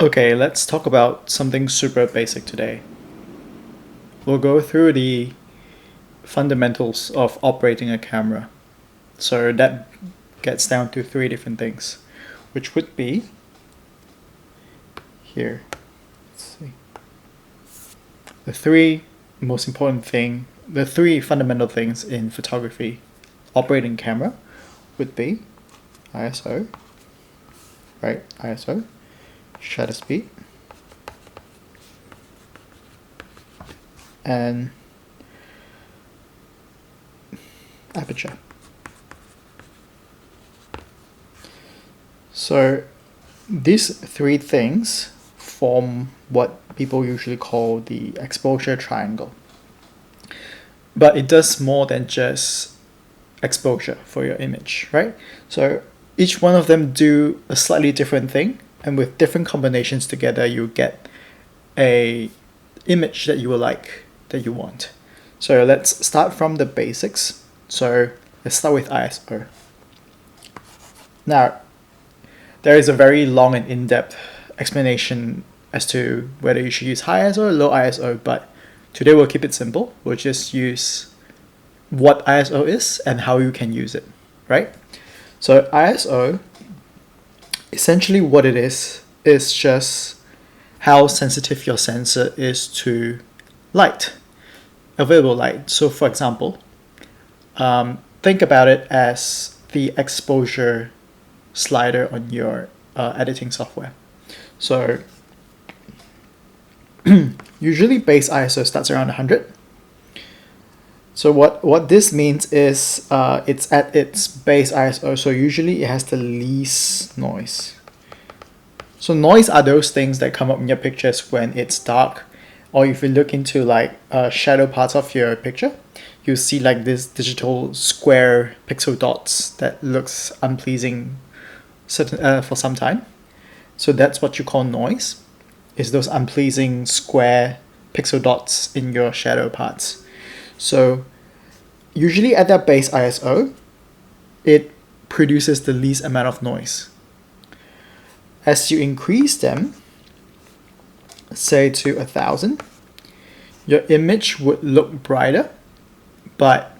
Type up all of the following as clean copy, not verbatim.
Okay, let's talk about something super basic today. We'll go through the fundamentals of operating a camera. So that gets down to three different things, which would be here. Let's see. The three fundamental things in photography operating camera would be ISO, right? ISO, shutter speed, and aperture. So these three things form what people usually call the exposure triangle. But it does more than just exposure for your image, right? So each one of them do a slightly different thing, and with different combinations together, you get a image that you will like, that you want. So let's start from the basics. So let's start with ISO. Now, there is a very long and in-depth explanation as to whether you should use high ISO or low ISO, but today we'll keep it simple. We'll just use what ISO is and how you can use it, right? So ISO, essentially what it is just how sensitive your sensor is to light, available light. So for example, think about it as the exposure slider on your editing software. So usually base ISO starts around 100. So what this means is it's at its base ISO, so usually it has the least noise. So noise are those things that come up in your pictures when it's dark, or if you look into like shadow parts of your picture, you see like this digital square pixel dots that looks unpleasing for some time. So that's what you call noise, is those unpleasing square pixel dots in your shadow parts. So usually at that base ISO, it produces the least amount of noise. As you increase them, say to 1000, your image would look brighter, but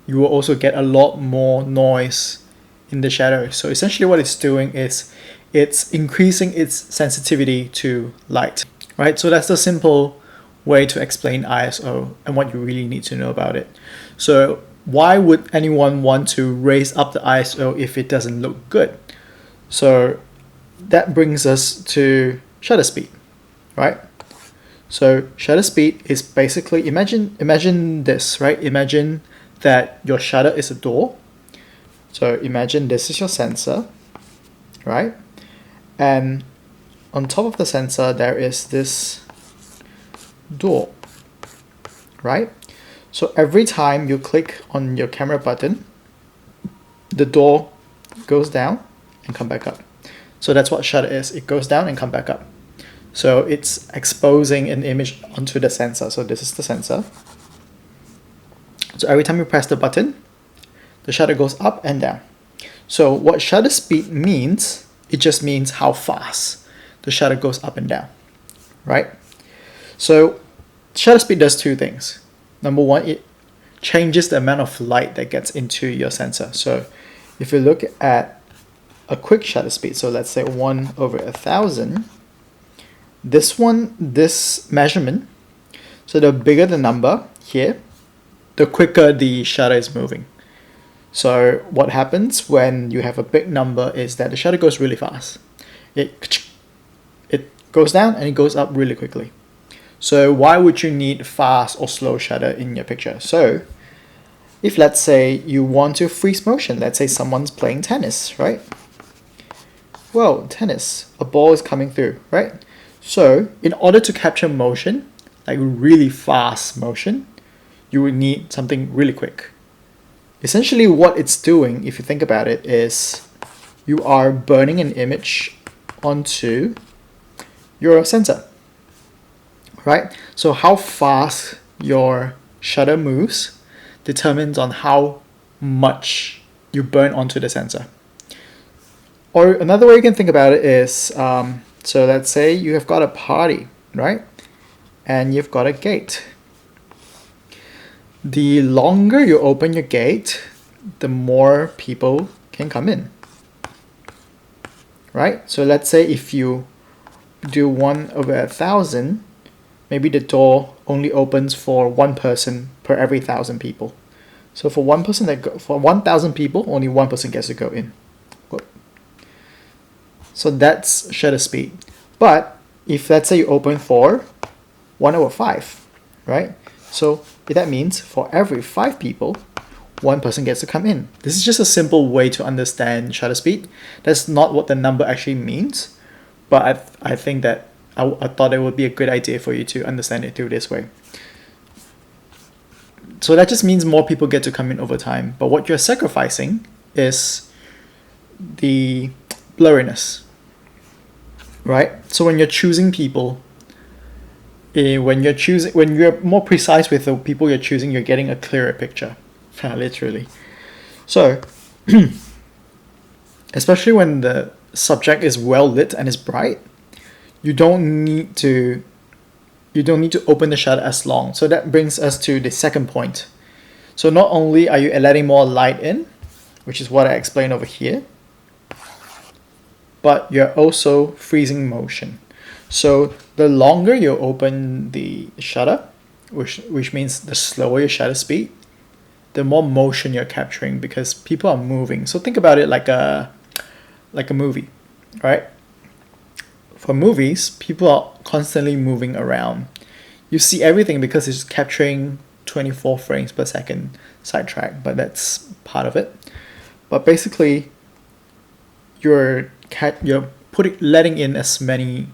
you will also get a lot more noise in the shadows. So essentially what it's doing is it's increasing its sensitivity to light, right? So that's the simple way to explain ISO and what you really need to know about it. So why would anyone want to raise up the ISO if it doesn't look good? So that brings us to shutter speed, right? So shutter speed is basically, imagine this, right? Imagine that your shutter is a door. So imagine this is your sensor, right? And on top of the sensor, there is this door, right? So every time you click on your camera button, the door goes down and come back up. So that's what shutter is. It goes down and come back up. So it's exposing an image onto the sensor. So this is the sensor. So every time you press the button, the shutter goes up and down. So what shutter speed means, it just means how fast the shutter goes up and down, right? So shutter speed does two things. Number one, it changes the amount of light that gets into your sensor. So if you look at a quick shutter speed, so let's say 1/1000, this measurement, so the bigger the number here, the quicker the shutter is moving. So what happens when you have a big number is that the shutter goes really fast. It goes down and it goes up really quickly. So why would you need fast or slow shutter in your picture? So if let's say you want to freeze motion, let's say someone's playing tennis, right? Well, tennis, a ball is coming through, right? So in order to capture motion, like really fast motion, you would need something really quick. Essentially what it's doing, if you think about it, is you are burning an image onto your sensor, right? So how fast your shutter moves determines on how much you burn onto the sensor. Or another way you can think about it is So let's say you have got a party, right? And you've got a gate. The longer you open your gate, the more people can come in, right? So let's say if you do 1/1000, maybe the door only opens for one person per every 1,000 people. So for one person for 1,000 people, only one person gets to go in. So that's shutter speed. But if let's say you open for 1/5, right? So that means for every 5 people, one person gets to come in. This is just a simple way to understand shutter speed. That's not what the number actually means, but I think that I thought it would be a good idea for you to understand it through this way. So that just means more people get to come in over time, but what you're sacrificing is the blurriness, right? So when you're choosing people, when you're more precise with the people you're choosing, you're getting a clearer picture, literally. So, especially when the subject is well lit and is bright, you don't need to open the shutter as long. So that brings us to the second point. So not only are you letting more light in, which is what I explained over here, but you're also freezing motion. So the longer you open the shutter, which means the slower your shutter speed, the more motion you're capturing because people are moving. So think about it like a movie, right? For movies, people are constantly moving around. You see everything because it's capturing 24 frames per second sidetrack, but that's part of it. But basically, you're letting in as many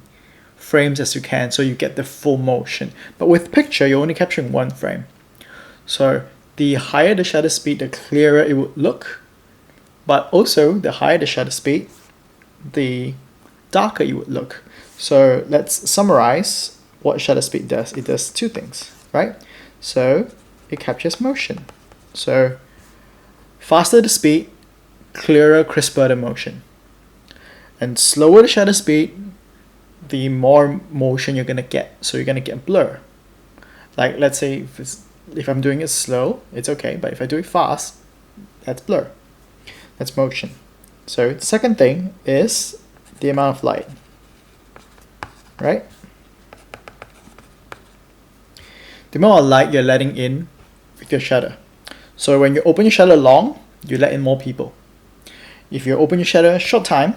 frames as you can so you get the full motion. But with picture, you're only capturing 1 frame. So the higher the shutter speed, the clearer it would look. But also, the higher the shutter speed, the darker it would look. So let's summarize what shutter speed does. It does 2 things, right? So it captures motion. So faster the speed, clearer, crisper the motion. And slower the shutter speed, the more motion you're gonna get. So you're gonna get blur. Like let's say if I'm doing it slow, it's okay, but if I do it fast, that's blur. That's motion. So the second thing is the amount of light, right? The amount of light you're letting in with your shutter. So when you open your shutter long, you let in more people. If you open your shutter a short time,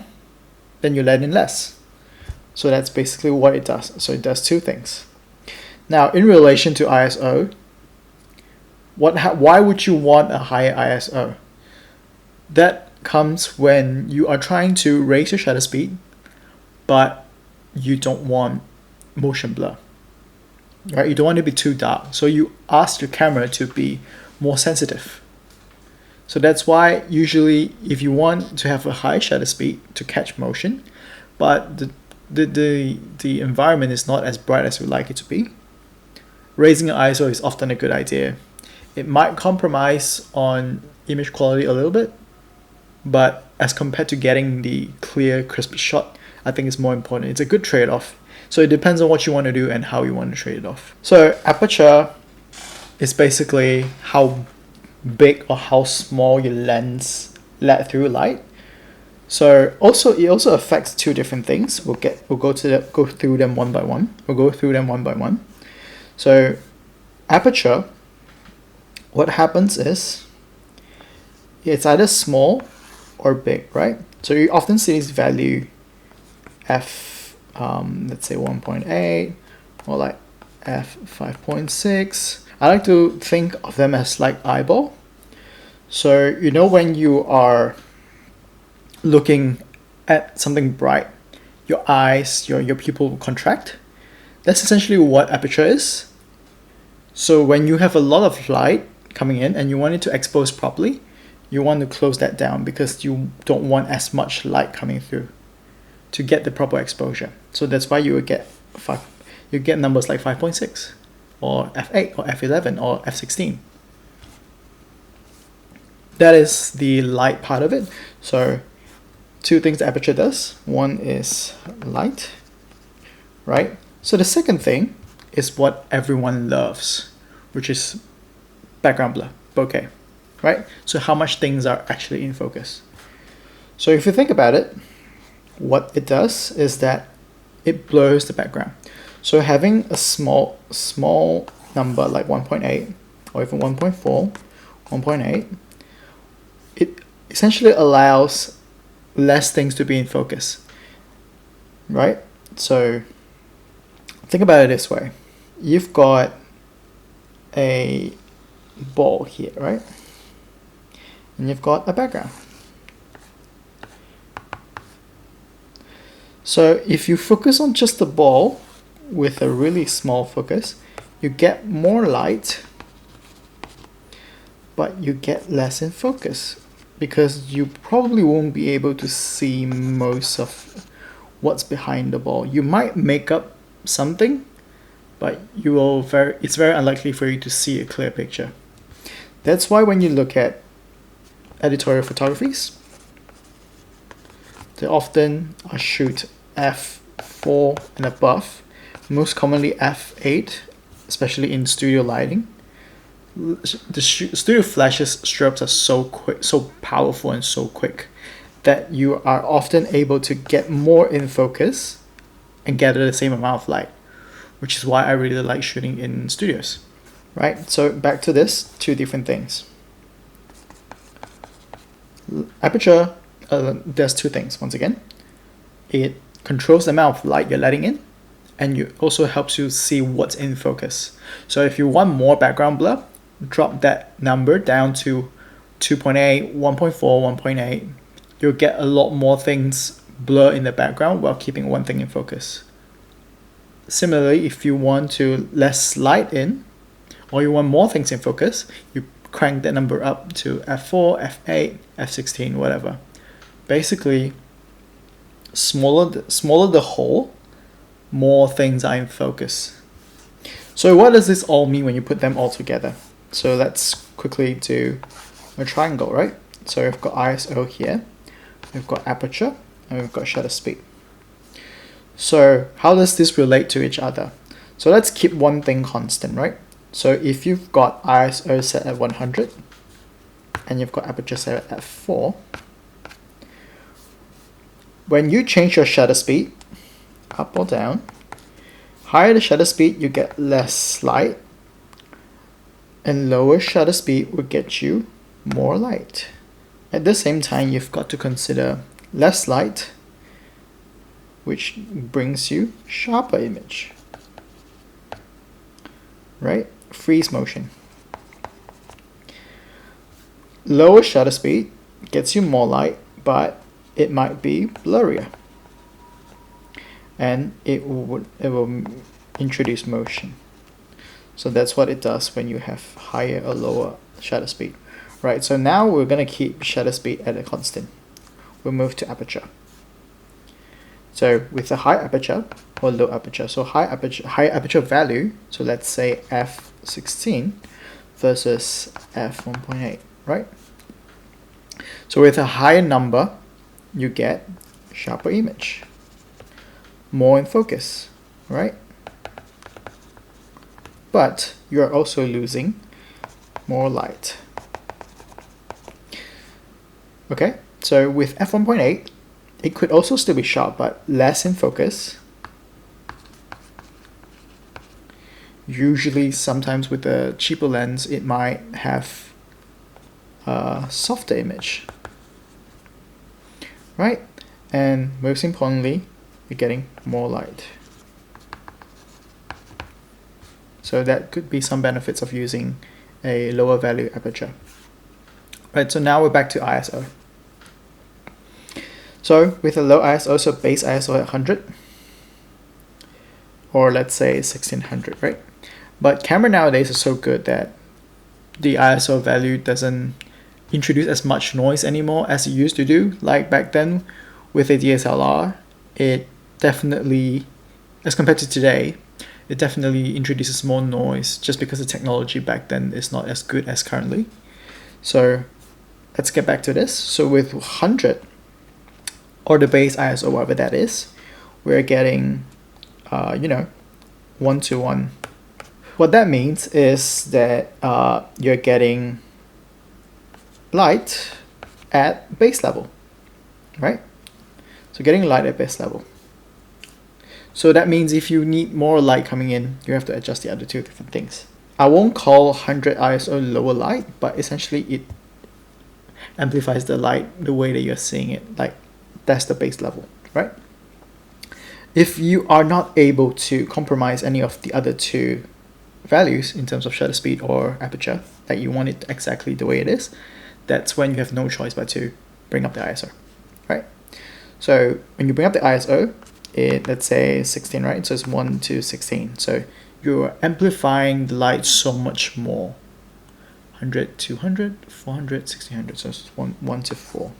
then you let in less. So that's basically what it does. So it does 2 things. Now, in relation to ISO, why would you want a higher ISO? That comes when you are trying to raise your shutter speed, but you don't want motion blur, right? You don't want it to be too dark. So you ask your camera to be more sensitive. So that's why usually if you want to have a high shutter speed to catch motion, but the environment is not as bright as you like it to be, raising an ISO is often a good idea. It might compromise on image quality a little bit, but as compared to getting the clear, crisp shot, I think it's more important. It's a good trade-off. So it depends on what you want to do and how you want to trade it off. So aperture is basically how big or how small your lens let through light. So it also affects 2 different things. We'll go through them one by one. So aperture, what happens is it's either small or big, right? So you often see this value f, let's say 1.8 or like f 5.6. I like to think of them as like eyeball. So you know when you are looking at something bright, your eyes, your pupil will contract. That's essentially what aperture is. So when you have a lot of light coming in and you want it to expose properly, you want to close that down because you don't want as much light coming through to get the proper exposure. So that's why you get numbers like 5.6 or f8 or f11 or f16. That is the light part of it. So 2 things the aperture does. One is light right? So the second thing is what everyone loves, which is background blur, bokeh, right? So how much things are actually in focus. So if you think about it, what it does is that it blurs the background. So having a small number like 1.8 or even 1.4, 1.8, it essentially allows less things to be in focus, right? So think about it this way. You've got a ball here, right? And you've got a background. So if you focus on just the ball with a really small focus, you get more light, but you get less in focus because you probably won't be able to see most of what's behind the ball. You might make up something, but it's very unlikely for you to see a clear picture. That's why when you look at editorial photographies, they often are shoot f4 and above, most commonly f8, especially in studio lighting. The studio flashes strobes are so quick, so powerful and so quick that you are often able to get more in focus and gather the same amount of light, which is why I really like shooting in studios, right? So back to this, two different things. Aperture does two things. Once again, it controls the amount of light you're letting in, and it also helps you see what's in focus. So if you want more background blur, drop that number down to 2.8, 1.4, 1.8. You'll get a lot more things blur in the background while keeping one thing in focus. Similarly, if you want to less light in, or you want more things in focus, you crank that number up to f4, f8, f16, whatever. Basically, smaller the hole, more things are in focus. So what does this all mean when you put them all together? So let's quickly do a triangle, right? So we've got ISO here, we've got aperture, and we've got shutter speed. So how does this relate to each other? So let's keep one thing constant, right? So if you've got ISO set at 100 and you've got aperture set at 4, when you change your shutter speed, up or down, higher the shutter speed, you get less light, and lower shutter speed will get you more light. At the same time, you've got to consider less light, which brings you sharper image, right? Freeze motion. Lower shutter speed gets you more light, but it might be blurrier, and it will introduce motion. So that's what it does when you have higher or lower shutter speed, right? So now we're going to keep shutter speed at a constant. We'll move to aperture. So with a high aperture or low aperture, so high aperture value, so let's say f16 versus f1.8, right? So with a higher number, you get sharper image, more in focus, right? But you are also losing more light. Okay, so with f1.8, it could also still be sharp, but less in focus. Usually, sometimes with a cheaper lens, it might have a softer image, right? And most importantly, you're getting more light. So that could be some benefits of using a lower value aperture. Right, so now we're back to ISO. So with a low ISO, so base ISO at 100, or let's say 1600, right? But camera nowadays is so good that the ISO value doesn't introduce as much noise anymore as it used to do. Like back then with a DSLR, it definitely, as compared to today, it definitely introduces more noise just because the technology back then is not as good as currently. So let's get back to this. So with 100, or the base ISO, whatever that is, we're getting 1:1. What that means is that you're getting light at base level, right? So getting light at base level. So that means if you need more light coming in, you have to adjust the other two different things. I won't call 100 ISO lower light, but essentially it amplifies the light the way that you're seeing it. Like that's the base level, right? If you are not able to compromise any of the other two values in terms of shutter speed or aperture, that you want it exactly the way it is, that's when you have no choice but to bring up the ISO, right? So when you bring up the ISO, let's say 16, right? So it's 1:16. So you're amplifying the light so much more. 100, 200, 400, 1600. So it's 1:4.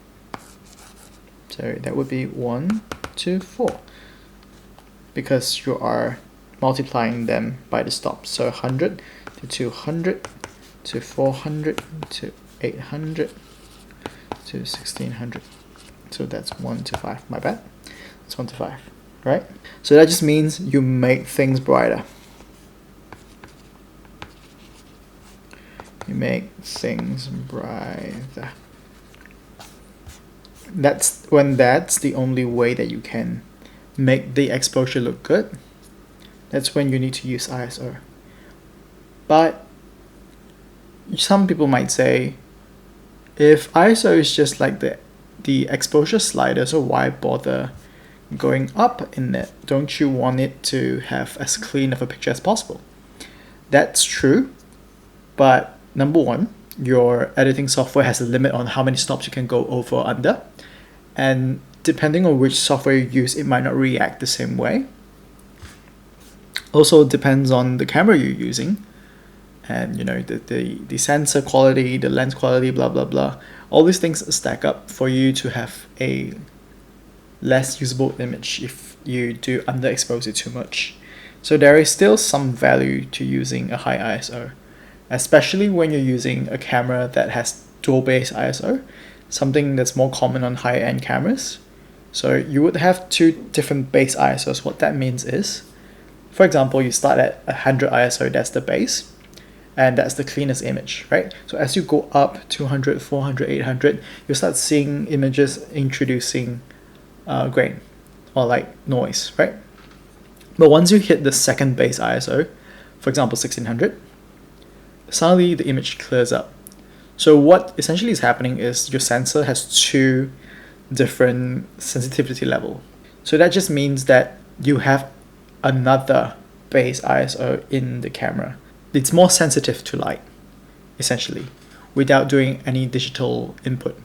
So that would be 1:4 because you are multiplying them by the stop. So 100 to 200 to 400 to 800 to 1600. So that's 1:5. My bad. It's 1:5, right? So that just means you make things brighter. You make things brighter. That's the only way that you can make the exposure look good. That's when you need to use ISO. But some people might say, if ISO is just like the exposure slider, so why bother going up in it? Don't you want it to have as clean of a picture as possible? That's true, but number one, your editing software has a limit on how many stops you can go over or under, and depending on which software you use, it might not react the same way. Also depends on the camera you're using, and the sensor quality, the lens quality, blah blah blah. All these things stack up for you to have a less usable image if you do underexpose it too much. So there is still some value to using a high ISO, especially when you're using a camera that has dual base ISO, something that's more common on high-end cameras. So you would have two different base ISOs. What that means is, for example, you start at 100 ISO, that's the base, and that's the cleanest image, right? So as you go up 200, 400, 800, you start seeing images introducing grain or like noise, right? But once you hit the second base ISO, for example 1600, suddenly the image clears up. So what essentially is happening is your sensor has two different sensitivity level. So that just means that you have another base ISO in the camera. It's more sensitive to light, essentially, without doing any digital input.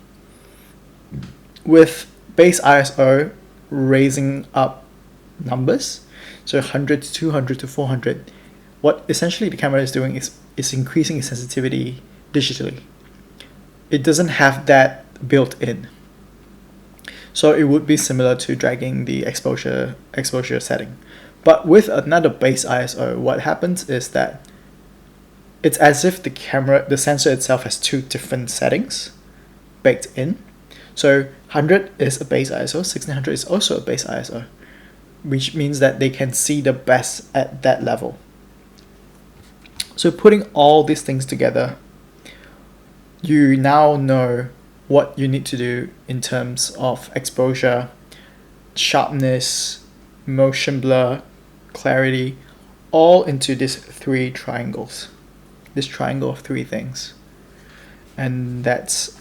With base ISO raising up numbers, so 100 to 200 to 400, what essentially the camera is doing is increasing its sensitivity digitally. It doesn't have that built in. So it would be similar to dragging the exposure setting. But with another base ISO, what happens is that it's as if the sensor itself has two different settings baked in. So 100 is a base ISO, 1600 is also a base ISO, which means that they can see the best at that level. So putting all these things together, you now know what you need to do in terms of exposure, sharpness, motion blur, clarity, all into these three triangles. This triangle of three things. And that's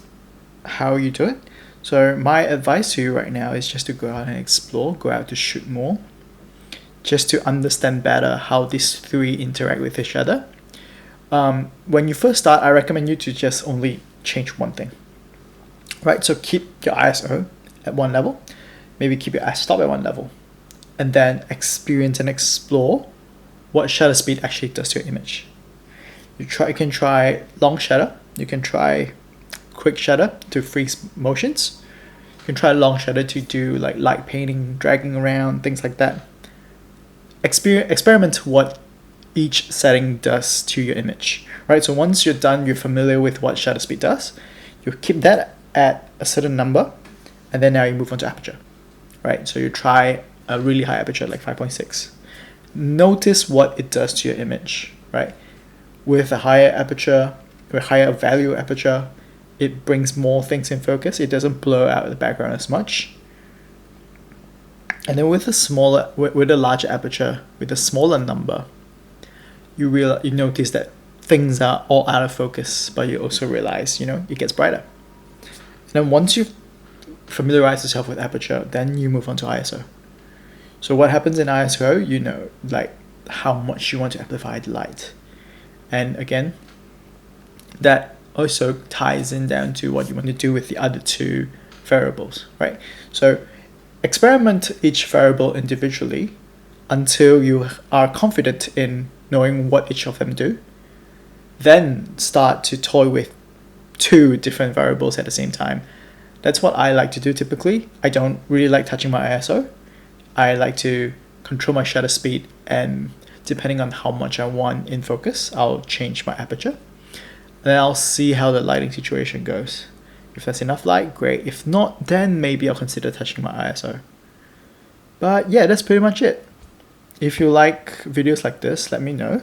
how you do it. So my advice to you right now is just to go out and explore, go out to shoot more, just to understand better how these three interact with each other. When you first start, I recommend you to just only change one thing, right? So keep your ISO at one level, maybe keep your f-stop at one level, and then experience and explore what shutter speed actually does to your image. You can try long shutter, you can try quick shutter to freeze motions, you can try long shutter to do like light painting, dragging around, things like that. Experiment what each setting does to your image, right? So once you're done, you're familiar with what shutter speed does, you keep that at a certain number, and then now you move on to aperture, right? So you try a really high aperture like 5.6, notice what it does to your image, right? With a higher aperture, with higher value aperture, it brings more things in focus. It doesn't blur out the background as much. And then with a larger aperture, with a smaller number, you notice that things are all out of focus, but you also realize, it gets brighter. And then once you familiarize yourself with aperture, then you move on to ISO. So what happens in ISO, like how much you want to amplify the light. And again, that also ties in down to what you want to do with the other two variables, right? So experiment each variable individually until you are confident in knowing what each of them do. Then start to toy with two different variables at the same time. That's what I like to do typically. I don't really like touching my ISO. I like to control my shutter speed, and depending on how much I want in focus, I'll change my aperture. Then I'll see how the lighting situation goes. If there's enough light, great. If not, then maybe I'll consider touching my ISO. But yeah, that's pretty much it. If you like videos like this, let me know.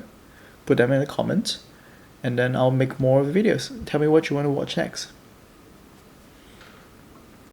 Put them in the comments, and then I'll make more of the videos. Tell me what you want to watch next.